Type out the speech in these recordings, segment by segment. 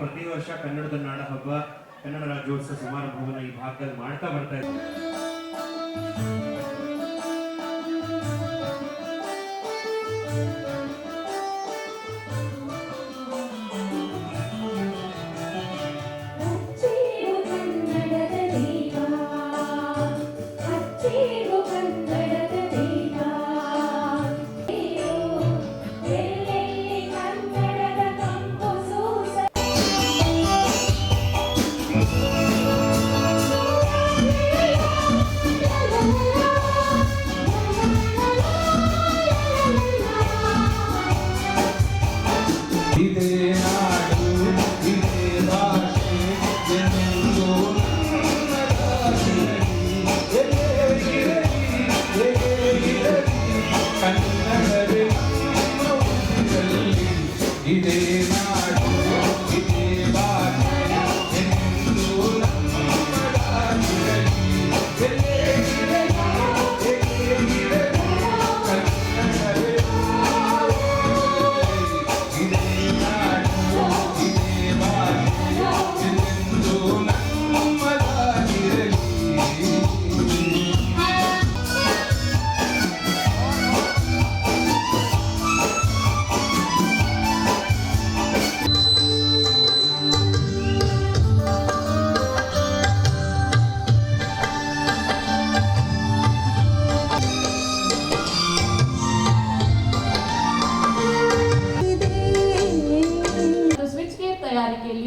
ಪ್ರತಿ ವರ್ಷ ಕನ್ನಡದ ನಾಡ ಹಬ್ಬ ಕನ್ನಡ ರಾಜ್ಯೋತ್ಸವ ಸಮಾರಂಭವನ್ನು ಈ ಭಾಗದಲ್ಲಿ ಮಾಡ್ತಾ ಬರ್ತಾ ಇದ್ದಾರೆ.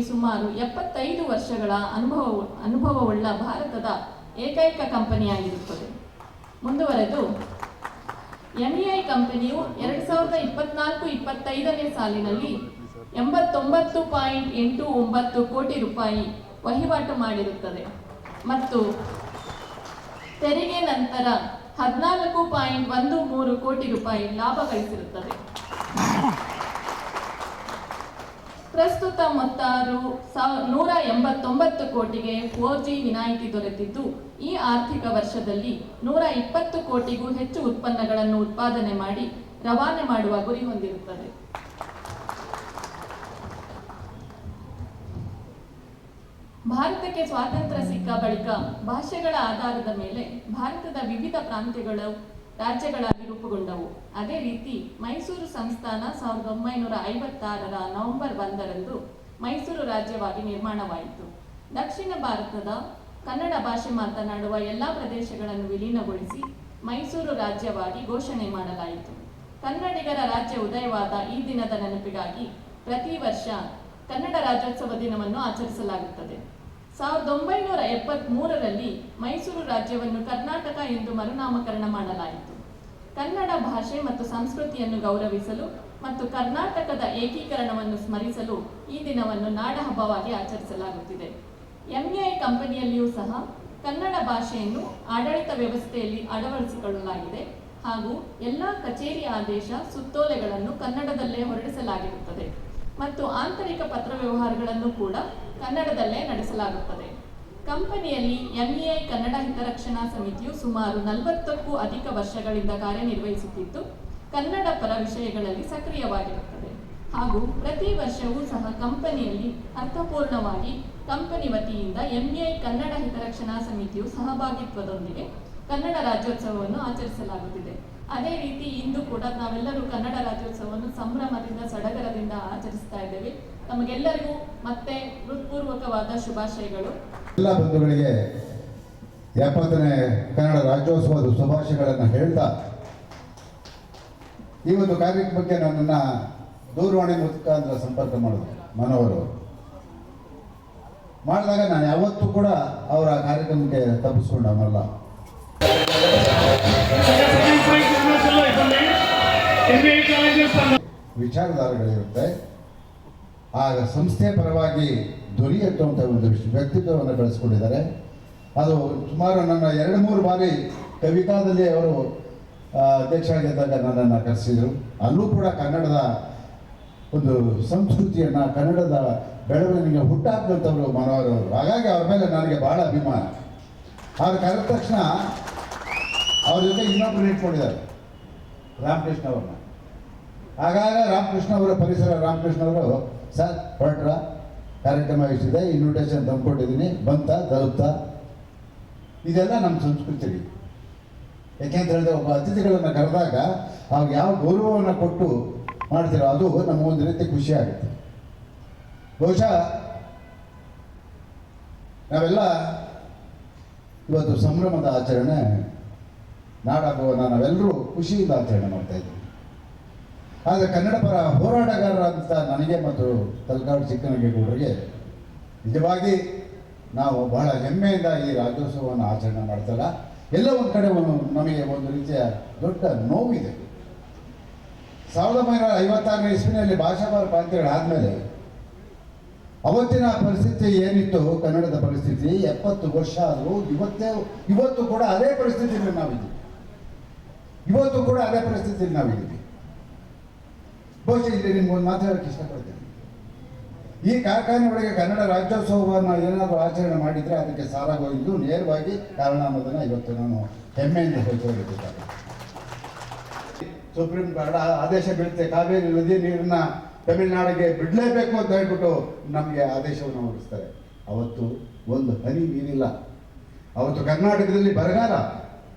ಸುಮಾರು 75 ವರ್ಷಗಳ ಅನುಭವವುಳ್ಳ ಭಾರತದ ಏಕೈಕ ಕಂಪನಿಯಾಗಿರುತ್ತದೆ. ಮುಂದುವರೆದು ಎಂಇಐ ಕಂಪನಿಯು 2024-25ನೇ ಸಾಲಿನಲ್ಲಿ 89.89 ಕೋಟಿ ರೂಪಾಯಿ ವಹಿವಾಟು ಮಾಡಿರುತ್ತದೆ ಮತ್ತು ತೆರಿಗೆ ನಂತರ 14.13 ಕೋಟಿ ರೂಪಾಯಿ ಲಾಭ ಗಳಿಸಿರುತ್ತದೆ. ಪ್ರಸ್ತುತ ಮೊತ್ತ 189 ಕೋಟಿಗೆ 4G ವಿನಾಯಿತಿ ದೊರೆತಿದ್ದು, ಈ ಆರ್ಥಿಕ ವರ್ಷದಲ್ಲಿ 120 ಕೋಟಿಗೂ ಹೆಚ್ಚು ಉತ್ಪನ್ನಗಳನ್ನು ಉತ್ಪಾದನೆ ಮಾಡಿ ರವಾನೆ ಮಾಡುವ ಗುರಿ ಹೊಂದಿರುತ್ತದೆ. ಭಾರತಕ್ಕೆ ಸ್ವಾತಂತ್ರ್ಯ ಸಿಕ್ಕ ಬಳಿಕ ಭಾಷೆಗಳ ಆಧಾರದ ಮೇಲೆ ಭಾರತದ ವಿವಿಧ ಪ್ರಾಂತ್ಯಗಳು ರಾಜ್ಯಗಳಾಗಿ ರೂಪುಗೊಂಡವು. ಅದೇ ರೀತಿ ಮೈಸೂರು ಸಂಸ್ಥಾನ 1956ರ ನವೆಂಬರ್ 1ರಂದು ಮೈಸೂರು ರಾಜ್ಯವಾಗಿ ನಿರ್ಮಾಣವಾಯಿತು. ದಕ್ಷಿಣ ಭಾರತದ ಕನ್ನಡ ಭಾಷೆ ಮಾತನಾಡುವ ಎಲ್ಲ ಪ್ರದೇಶಗಳನ್ನು ವಿಲೀನಗೊಳಿಸಿ ಮೈಸೂರು ರಾಜ್ಯವಾಗಿ ಘೋಷಣೆ ಮಾಡಲಾಯಿತು. ಕನ್ನಡಿಗರ ರಾಜ್ಯ ಉದಯವಾದ ಈ ದಿನದ ನೆನಪಿಗಾಗಿ ಪ್ರತಿ ವರ್ಷ ಕನ್ನಡ ರಾಜ್ಯೋತ್ಸವ ದಿನವನ್ನು ಆಚರಿಸಲಾಗುತ್ತದೆ. 1973ರಲ್ಲಿ ಮೈಸೂರು ರಾಜ್ಯವನ್ನು ಕರ್ನಾಟಕ ಎಂದು ಮರುನಾಮಕರಣ ಮಾಡಲಾಯಿತು. ಕನ್ನಡ ಭಾಷೆ ಮತ್ತು ಸಂಸ್ಕೃತಿಯನ್ನು ಗೌರವಿಸಲು ಮತ್ತು ಕರ್ನಾಟಕದ ಏಕೀಕರಣವನ್ನು ಸ್ಮರಿಸಲು ಈ ದಿನವನ್ನು ನಾಡ ಹಬ್ಬವಾಗಿ ಆಚರಿಸಲಾಗುತ್ತಿದೆ. ಎಂಇಐ ಕಂಪನಿಯಲ್ಲಿಯೂ ಸಹ ಕನ್ನಡ ಭಾಷೆಯನ್ನು ಆಡಳಿತ ವ್ಯವಸ್ಥೆಯಲ್ಲಿ ಅಳವಡಿಸಿಕೊಳ್ಳಲಾಗಿದೆ ಹಾಗೂ ಎಲ್ಲ ಕಚೇರಿ ಆದೇಶ ಸುತ್ತೋಲೆಗಳನ್ನು ಕನ್ನಡದಲ್ಲೇ ಹೊರಡಿಸಲಾಗಿರುತ್ತದೆ ಮತ್ತು ಆಂತರಿಕ ಪತ್ರ ವ್ಯವಹಾರಗಳನ್ನು ಕೂಡ ಕನ್ನಡದಲ್ಲೇ ನಡೆಸಲಾಗುತ್ತದೆ. ಕಂಪನಿಯಲ್ಲಿ ಎಂಇಐ ಕನ್ನಡ ಹಿತರಕ್ಷಣಾ ಸಮಿತಿಯು ಸುಮಾರು 40ಕ್ಕೂ ಅಧಿಕ ವರ್ಷಗಳಿಂದ ಕಾರ್ಯನಿರ್ವಹಿಸುತ್ತಿದ್ದು, ಕನ್ನಡ ಪರ ವಿಷಯಗಳಲ್ಲಿ ಸಕ್ರಿಯವಾಗಿರುತ್ತದೆ ಹಾಗೂ ಪ್ರತಿ ವರ್ಷವೂ ಸಹ ಕಂಪನಿಯಲ್ಲಿ ಅರ್ಥಪೂರ್ಣವಾಗಿ ಕಂಪನಿ ವತಿಯಿಂದ ಎಂಇಐ ಕನ್ನಡ ಹಿತರಕ್ಷಣಾ ಸಮಿತಿಯು ಸಹಭಾಗಿತ್ವದೊಂದಿಗೆ ಕನ್ನಡ ರಾಜ್ಯೋತ್ಸವವನ್ನು ಆಚರಿಸಲಾಗುತ್ತಿದೆ. ಅದೇ ರೀತಿ ಇಂದು ಕೂಡ ನಾವೆಲ್ಲರೂ ಕನ್ನಡ ರಾಜ್ಯೋತ್ಸವವನ್ನು ಸಂಭ್ರಮದಿಂದ ಸಡಗರದಿಂದ ಆಚರಿಸ್ತಾ ಇದ್ದೇವೆ. ತಮಗೆಲ್ಲರಿಗೂ ಮತ್ತೆ ಹೃತ್ಪೂರ್ವಕವಾದ ಶುಭಾಶಯಗಳು. ಎಲ್ಲ ಬಂಧುಗಳಿಗೆ 70ನೇ ಕನ್ನಡ ರಾಜ್ಯೋತ್ಸವದ ಶುಭಾಶಯಗಳನ್ನು ಹೇಳ್ತಾ, ಈ ಒಂದು ಕಾರ್ಯಕ್ರಮಕ್ಕೆ ನನ್ನನ್ನು ದೂರವಾಣಿ ಮುಖಾಂತರ ಸಂಪರ್ಕ ಮಾಡಿದ್ರು ಮನೋವರು. ಮಾಡಿದಾಗ ನಾನು ಯಾವತ್ತೂ ಕೂಡ ಅವರ ಕಾರ್ಯಕ್ರಮಕ್ಕೆ ತಪ್ಪಿಸ್ಕೊಂಡವಲ್ಲ. ವಿಚಾರಧಾರೆಗಳಿರುತ್ತೆ. ಆಗ ಸಂಸ್ಥೆ ಪರವಾಗಿ ದೊರೆಯುತ್ತಂಥ ಒಂದು ವ್ಯಕ್ತಿತ್ವವನ್ನು ಬೆಳೆಸ್ಕೊಂಡಿದ್ದಾರೆ. ಅದು ಸುಮಾರು ನನ್ನ 2-3 ಬಾರಿ ಕವಿತಾದಲ್ಲಿ ಅವರು ಅಧ್ಯಕ್ಷರಾಗಿದ್ದಾಗ ನನ್ನನ್ನು ಕರೆಸಿದರು. ಅಲ್ಲೂ ಕೂಡ ಕನ್ನಡದ ಒಂದು ಸಂಸ್ಕೃತಿಯನ್ನು, ಕನ್ನಡದ ಬೆಳವಣಿಗೆ ಹುಟ್ಟಾಕಿದಂಥವರು ಮನೋಹರವರು. ಹಾಗಾಗಿ ಅವ್ರ ಮೇಲೆ ನನಗೆ ಭಾಳ ಅಭಿಮಾನ. ಅವ್ರು ಕರೆದ ತಕ್ಷಣ ಅವ್ರ ಜೊತೆ ಇನ್ನೊಬ್ಬರು ಇಟ್ಕೊಂಡಿದ್ದಾರೆ, ರಾಮಕೃಷ್ಣ ಅವ್ರನ್ನ. ಆಗಾಗ ರಾಮಕೃಷ್ಣ ಅವರ ಪರಿಸರ ರಾಮಕೃಷ್ಣ ಅವರು, ಸರ್ ಹೊರಟ್ರ ಕಾರ್ಯಕ್ರಮ ಇಷ್ಟಿದೆ, ಇನ್ವಿಟೇಷನ್ ತಂದ್ಕೊಟ್ಟಿದ್ದೀನಿ, ಬಂತ ತಲುಪ್ತಾ, ಇದೆಲ್ಲ ನಮ್ಮ ಸಂಸ್ಕೃತಿ. ಯಾಕೆಂತ ಹೇಳಿದ್ರೆ ಒಬ್ಬ ಅತಿಥಿಗಳನ್ನು ಕರೆದಾಗ ಅವ್ರಿಗೆ ಯಾವ ಗೌರವವನ್ನು ಕೊಟ್ಟು ಮಾಡ್ತೀರೋ ಅದು ನಮಗೊಂದು ರೀತಿ ಖುಷಿ ಆಗುತ್ತೆ. ಬಹುಶಃ ನಾವೆಲ್ಲ ಇವತ್ತು ಸಂಭ್ರಮದ ಆಚರಣೆ ನಾಡಹಬ್ಬವನ್ನು ನಾವೆಲ್ಲರೂ ಖುಷಿಯಿಂದ ಆಚರಣೆ ಮಾಡ್ತಾ ಇದ್ದೀವಿ. ಆದರೆ ಕನ್ನಡ ಪರ ಹೋರಾಟಗಾರರಂತ ನನಗೆ ಮತ್ತು ತಲಕಾಡು ಚಿಕ್ಕನಗೌಡರಿಗೆ ನಿಜವಾಗಿ ನಾವು ಬಹಳ ಹೆಮ್ಮೆಯಿಂದ ಈ ರಾಜ್ಯೋತ್ಸವವನ್ನು ಆಚರಣೆ ಮಾಡ್ತಲ್ಲ. ಎಲ್ಲ ಒಂದು ಕಡೆ ನಮಗೆ ಒಂದು ರೀತಿಯ ದೊಡ್ಡ ನೋವಿದೆ. 1956ನೇ ಇಸ್ವಿನಲ್ಲಿ ಭಾಷಾವಾರ ಪ್ರಾಂತ್ಯಗಳಾದಮೇಲೆ ಅವತ್ತಿನ ಪರಿಸ್ಥಿತಿ ಏನಿತ್ತು, ಕನ್ನಡದ ಪರಿಸ್ಥಿತಿ 70 ವರ್ಷ ಆದರೂ ಇವತ್ತು ಕೂಡ ಅದೇ ಪರಿಸ್ಥಿತಿಯಲ್ಲಿ ನಾವಿದ್ದೀವಿ. ಬಹುಶಃ ಇಲ್ಲಿ ನಿಮ್ಗೊಂದು ಮಾತಾಡೋಕ್ಕೆ ಇಷ್ಟಪಡ್ತೀನಿ. ಈ ಕಾರ್ಖಾನೆ ಒಳಗೆ ಕನ್ನಡ ರಾಜ್ಯೋತ್ಸವವನ್ನು ಏನಾದರೂ ಆಚರಣೆ ಮಾಡಿದರೆ ಅದಕ್ಕೆ ಸಾರಾಗೋಗಿದ್ದು ನೇರವಾಗಿ ಕಾರಣ ಅನ್ನೋದನ್ನು ಇವತ್ತು ನಾನು ಹೆಮ್ಮೆಯಿಂದ ಹೇಳ್ಕೊಂಡಿದ್ದೇನೆ. ಸುಪ್ರೀಂ ಕೋರ್ಟ್ ಆದೇಶ ಬೀಳುತ್ತೆ, ಕಾವೇರಿ ನದಿ ನೀರನ್ನ ತಮಿಳುನಾಡಿಗೆ ಬಿಡಲೇಬೇಕು ಅಂತ ಹೇಳ್ಬಿಟ್ಟು ನಮಗೆ ಆದೇಶವನ್ನು ಹೊರಡಿಸ್ತಾರೆ. ಅವತ್ತು ಒಂದು ಹನಿ ನೀರಿಲ್ಲ. ಅವತ್ತು ಕರ್ನಾಟಕದಲ್ಲಿ ಬರಗಾಲ.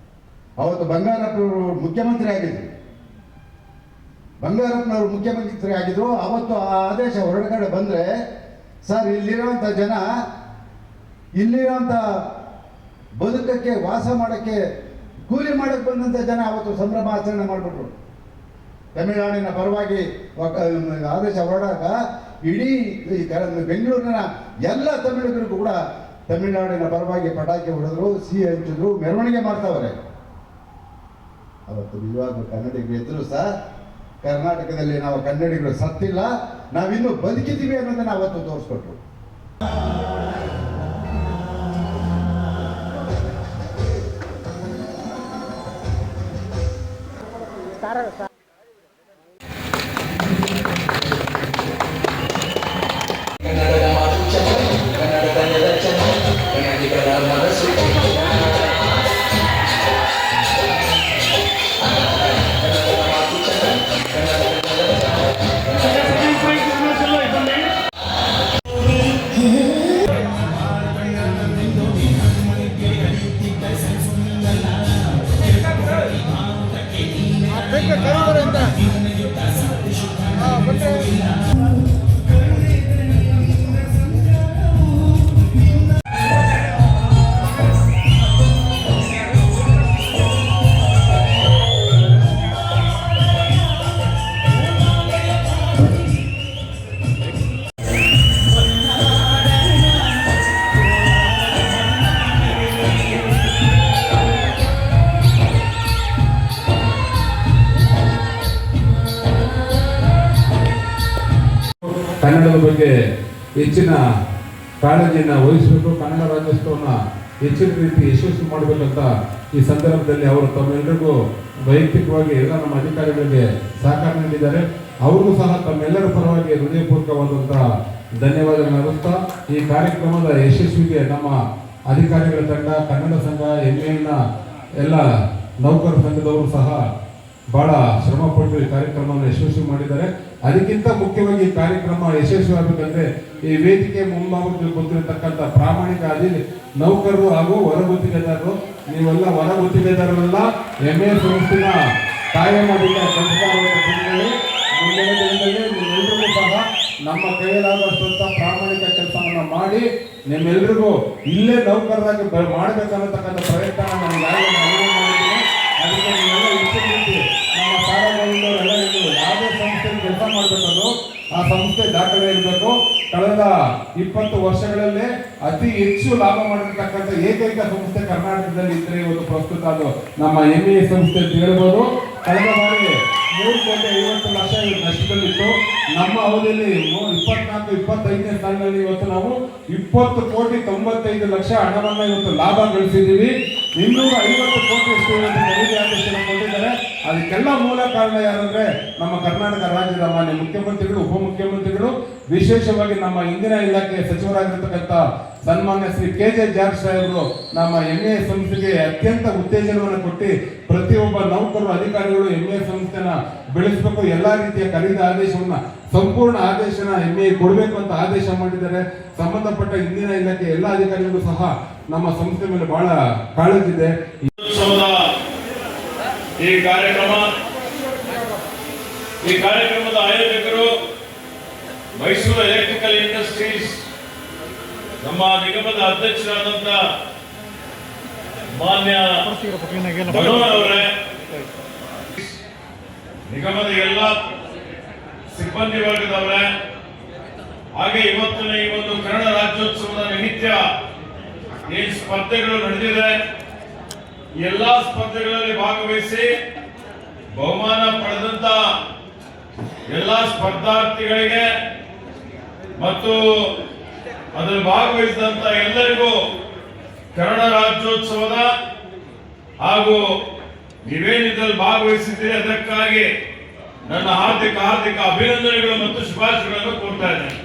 ಅವತ್ತು ಬಂಗಾರಪ್ಪನವರು ಮುಖ್ಯಮಂತ್ರಿ ಆಗಿದ್ರು. ಅವತ್ತು ಆ ಆದೇಶ ಹೊರಗಡೆ ಬಂದರೆ, ಸರ್ ಇಲ್ಲಿರೋಂಥ ಜನ, ಇಲ್ಲಿರೋಂಥ ಬದುಕಕ್ಕೆ, ವಾಸ ಮಾಡೋಕ್ಕೆ, ಕೂಲಿ ಮಾಡೋಕ್ಕೆ ಬಂದಂಥ ಜನ ಅವತ್ತು ಸಂಭ್ರಮ ಆಚರಣೆ ಮಾಡಿಬಿಟ್ರು. ತಮಿಳುನಾಡಿನ ಪರವಾಗಿ ಆದೇಶ ಹೊರಡಾಗ ಇಡೀ ಬೆಂಗಳೂರಿನ ಎಲ್ಲ ತಮಿಳಿಗರಿಗೂ ಕೂಡ ತಮಿಳುನಾಡಿನ ಪರವಾಗಿ ಪಟಾಕಿ ಹೊಡೆದ್ರು, ಸಿಹಿ ಹಂಚಿದ್ರು, ಮೆರವಣಿಗೆ ಮಾಡ್ತಾವ್ರೆ. ಅವತ್ತು ನಿಜವಾಗ್ಲೂ ಕನ್ನಡಿಗರು ಎದುರು ಸರ್, ಕರ್ನಾಟಕದಲ್ಲಿ ನಾವು ಕನ್ನಡಿಗರು ಸತ್ತಿಲ್ಲ, ನಾವಿನ್ನೂ ಬದುಕಿದ್ದೀವಿ ಅನ್ನೋದನ್ನು ಅವತ್ತು ತೋರಿಸ್ಕೊಟ್ರು. ಕನ್ನಡದ ಬಗ್ಗೆ ಹೆಚ್ಚಿನ ಕಾಳಜಿಯನ್ನು ವಹಿಸಬೇಕು, ಕನ್ನಡ ರಾಜ್ಯೋತ್ಸವವನ್ನು ಹೆಚ್ಚಿನ ರೀತಿ ಯಶಸ್ವಿ ಮಾಡಬೇಕಂತ ಈ ಸಂದರ್ಭದಲ್ಲಿ ಅವರು ತಮ್ಮೆಲ್ಲರಿಗೂ ವೈಯಕ್ತಿಕವಾಗಿ ಎಲ್ಲ ನಮ್ಮ ಅಧಿಕಾರಿಗಳಿಗೆ ಸಹಕಾರ ನೀಡಿದ್ದಾರೆ. ಅವ್ರಿಗೂ ಸಹ ತಮ್ಮೆಲ್ಲರ ಪರವಾಗಿ ಹೃದಯಪೂರ್ವಕವಾದಂತಹ ಧನ್ಯವಾದಗಳನ್ನು ಅರ್ಪಿಸ್ತಾ ಈ ಕಾರ್ಯಕ್ರಮದ ಯಶಸ್ವಿಗೆ ನಮ್ಮ ಅಧಿಕಾರಿಗಳ ತಂಡ, ಕನ್ನಡ ಸಂಘ, ಎಂಎನ ಎಲ್ಲ ನೌಕರ ಸಂಘದವರು ಸಹ ಬಹಳ ಶ್ರಮಪಟ್ಟು ಈ ಕಾರ್ಯಕ್ರಮವನ್ನು ಯಶಸ್ವಿ ಮಾಡಿದ್ದಾರೆ. ಅದಕ್ಕಿಂತ ಮುಖ್ಯವಾಗಿ ಈ ಕಾರ್ಯಕ್ರಮ ಯಶಸ್ವಿ ಆಗಬೇಕಂದ್ರೆ ಈ ವೇದಿಕೆ ಮುಂಭಾಗದಲ್ಲಿ ಗೊತ್ತಿರತಕ್ಕಂಥ ಪ್ರಾಮಾಣಿಕ ನೌಕರರು ಹಾಗೂ ಹೊರಗುತ್ತಿಗೆದಾರರು, ನೀವೆಲ್ಲ ಹೊರಗುತ್ತಿಗೆದಾರರೆಲ್ಲ ಎಂಎ ಸಂಸ್ಥೆನ ಕಾಯಂ ಮಾಡಿದ ಮುಂದಿನ ದಿನದಲ್ಲಿ ನಿಮ್ಮೆಲ್ಲರಿಗೂ ಸಹ ನಮ್ಮ ಕೈಯಲ್ಲಾಗುವಂಥ ಪ್ರಾಮಾಣಿಕ ಕೆಲಸವನ್ನು ಮಾಡಿ ನಿಮ್ಮೆಲ್ಲರಿಗೂ ಇಲ್ಲೇ ನೌಕರರಾಗಿ ಮಾಡಬೇಕನ್ನತಕ್ಕಂಥ ಪ್ರಯತ್ನ ನಾನು ಮಾಡಿದ್ದೀನಿ. ಅದಕ್ಕೆ ನೀವೆಲ್ಲ ಹೆಚ್ಚಿನ ರೀತಿ ನಮ್ಮ ಸಾರ್ವಜನಿಕರೆಲ್ಲ ಯಾವುದೇ ಸಂಸ್ಥೆಯಲ್ಲಿ ಕೆಲಸ ಮಾಡಬೇಕಂದ್ರೂ ಆ ಸಂಸ್ಥೆ ದಾಖಲೆ ಇರಬೇಕು. ಕಳೆದ 20 ವರ್ಷಗಳಲ್ಲೇ ಅತಿ ಹೆಚ್ಚು ಲಾಭ ಮಾಡಿರ್ತಕ್ಕಂಥ ಏಕೈಕ ಸಂಸ್ಥೆ ಕರ್ನಾಟಕದಲ್ಲಿ ಇದ್ರೆ ಇವತ್ತು ಪ್ರಸ್ತುತ ಅದು ನಮ್ಮ ಎಂಇಎ ಸಂಸ್ಥೆ ಅಂತ ಹೇಳ್ಬೋದು. ಕಳೆದ ಬಾರಿ 3 ಕೋಟಿ ನಮ್ಮ ಅವಧಿಯಲ್ಲಿ 24-25ನೇ ಸಾಲಿನಲ್ಲಿ ಇವತ್ತು ನಾವು 20,95,00,000 ಹಣವನ್ನ ಇವತ್ತು ಲಾಭ ಗಳಿಸಿದ್ದೀವಿ. 250 ಕೋಟಿಯಷ್ಟು ಇವತ್ತು ಖರೀದಿ ಆದೇಶವನ್ನು ಕೊಟ್ಟಿದ್ದಾರೆ. ಅದಕ್ಕೆಲ್ಲ ಮೂಲ ಕಾರಣ ಯಾರಂದ್ರೆ ನಮ್ಮ ಕರ್ನಾಟಕ ರಾಜ್ಯದ ಮಾನ್ಯ ಮುಖ್ಯಮಂತ್ರಿಗಳು, ಉಪಮುಖ್ಯಮಂತ್ರಿಗಳು, ವಿಶೇಷವಾಗಿ ನಮ್ಮ ಇಂದಿನ ಇಲಾಖೆಯ ಸಚಿವರಾಗಿರ್ತಕ್ಕಂಥ ಸನ್ಮಾನ್ಯ ಶ್ರೀ KJ ಜಾರ್ಜ್ ಸಾಹೇಬರು ನಮ್ಮ MA ಸಂಸ್ಥೆಗೆ ಅತ್ಯಂತ ಉತ್ತೇಜನವನ್ನು ಕೊಟ್ಟು ಪ್ರತಿಯೊಬ್ಬ ನೌಕರರು, ಅಧಿಕಾರಿಗಳು MA ಸಂಸ್ಥೆನ ಬೆಳೆಸಬೇಕು, ಎಲ್ಲಾ ರೀತಿಯ ಖರೀದಿ ಆದೇಶವನ್ನ, ಸಂಪೂರ್ಣ ಆದೇಶನ MA ಕೊಡಬೇಕು ಅಂತ ಆದೇಶ ಮಾಡಿದ್ದಾರೆ. ಸಂಬಂಧಪಟ್ಟ ಇಂದಿನ ಇಲಾಖೆ ಎಲ್ಲ ಅಧಿಕಾರಿಗಳು ಸಹ ನಮ್ಮ ಸಂಸ್ಥೆ ಮೇಲೆ ಬಹಳ ಕಾಳಜಿ ಇದೆ. ಈ ಕಾರ್ಯಕ್ರಮದ ಆಯೋಜಕರು ಮೈಸೂರು ಎಲೆಕ್ಟ್ರಿಕಲ್ ಇಂಡಸ್ಟ್ರೀಸ್, ನಮ್ಮ ನಿಗಮದ ಅಧ್ಯಕ್ಷರಾದಂತ ಮಾನ್ಯ ಅವರೇ, ನಿಗಮದ ಎಲ್ಲ ಸಿಬ್ಬಂದಿ ವರ್ಗದವರೇ, ಹಾಗೆ ಇವತ್ತಿನ ಈ ಒಂದು ಕನ್ನಡ ರಾಜ್ಯೋತ್ಸವದ ನಿಮಿತ್ತ ಏನ್ ಸ್ಪರ್ಧೆಗಳು ನಡೆದಿದೆ, ಎಲ್ಲಾ ಸ್ಪರ್ಧೆಗಳಲ್ಲಿ ಭಾಗವಹಿಸಿ ಬಹುಮಾನ ಪಡೆದಂತ ಎಲ್ಲಾ ಸ್ಪರ್ಧಾರ್ಥಿಗಳಿಗೆ ಮತ್ತು ಅದರಲ್ಲಿ ಭಾಗವಹಿಸಿದಂತ ಎಲ್ಲರಿಗೂ ಕನ್ನಡ ರಾಜ್ಯೋತ್ಸವದ ಹಾಗೂ ನೀವೇನಿದ್ರಲ್ಲಿ ಭಾಗವಹಿಸಿದ್ದೀರಿ ಅದಕ್ಕಾಗಿ ನನ್ನ ಹಾರ್ದಿಕ ಅಭಿನಂದನೆಗಳು ಮತ್ತು ಶುಭಾಶಯಗಳನ್ನು ಕೋರ್ತಾ ಇದ್ದೇನೆ.